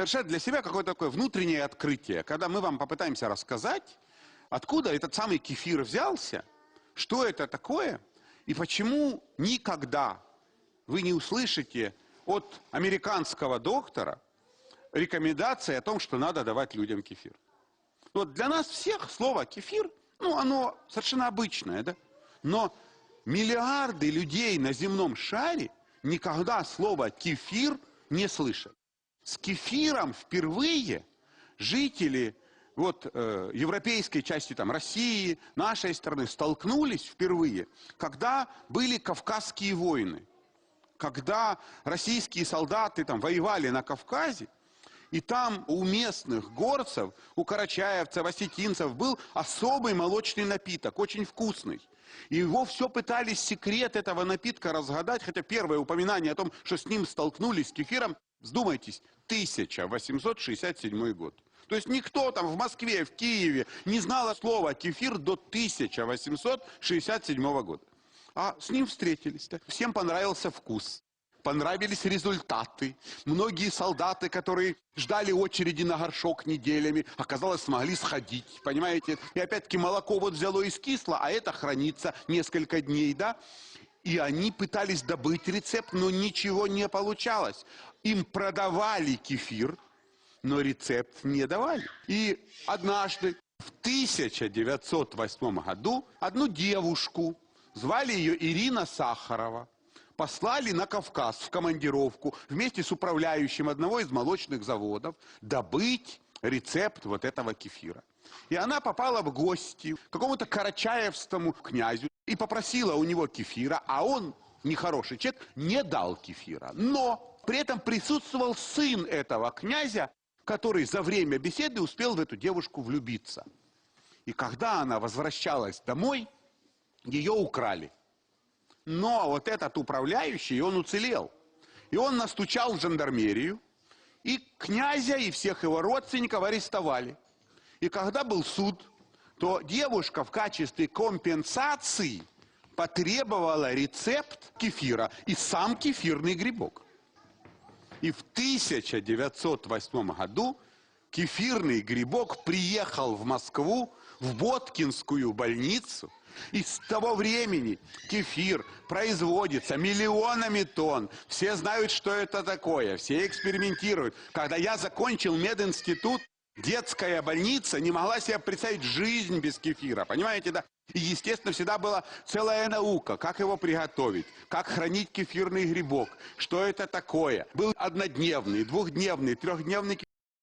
совершать для себя какое-то такое внутреннее открытие, когда мы вам попытаемся рассказать, откуда этот самый кефир взялся, что это такое, и почему никогда вы не услышите от американского доктора рекомендации о том, что надо давать людям кефир. Вот для нас всех слово кефир, оно совершенно обычное, да? Но миллиарды людей на земном шаре никогда слова кефир не слышали. С кефиром впервые жители европейской части России, нашей страны столкнулись впервые, когда были Кавказские войны. Когда российские солдаты воевали на Кавказе, и там у местных горцев, у карачаевцев, осетинцев был особый молочный напиток, очень вкусный. И его все пытались секрет этого напитка разгадать, хотя первое упоминание о том, что с ним столкнулись с кефиром, вздумайтесь, 1867 год. То есть никто в Москве, в Киеве не знал слова кефир до 1867 года. А с ним встретились. Всем понравился вкус. Понравились результаты. Многие солдаты, которые ждали очереди на горшок неделями, оказалось, смогли сходить, понимаете? И опять-таки молоко взяло и скисло, а это хранится несколько дней, да? И они пытались добыть рецепт, но ничего не получалось. Им продавали кефир, но рецепт не давали. И однажды, в 1908 году, одну девушку, звали ее Ирина Сахарова, послали на Кавказ в командировку вместе с управляющим одного из молочных заводов добыть рецепт этого кефира. И она попала в гости к какому-то карачаевскому князю и попросила у него кефира, а он, нехороший человек, не дал кефира. Но при этом присутствовал сын этого князя, который за время беседы успел в эту девушку влюбиться. И когда она возвращалась домой, ее украли. Но этот управляющий, он уцелел. И он настучал в жандармерию, и князя, и всех его родственников арестовали. И когда был суд, то девушка в качестве компенсации потребовала рецепт кефира и сам кефирный грибок. И в 1908 году кефирный грибок приехал в Москву, в Боткинскую больницу. И с того времени кефир производится миллионами тонн. Все знают, что это такое, все экспериментируют. Когда я закончил мединститут, детская больница не могла себе представить жизнь без кефира, понимаете, да? И, естественно, всегда была целая наука, как его приготовить, как хранить кефирный грибок, что это такое. Был однодневный, двухдневный, трехдневный кефир.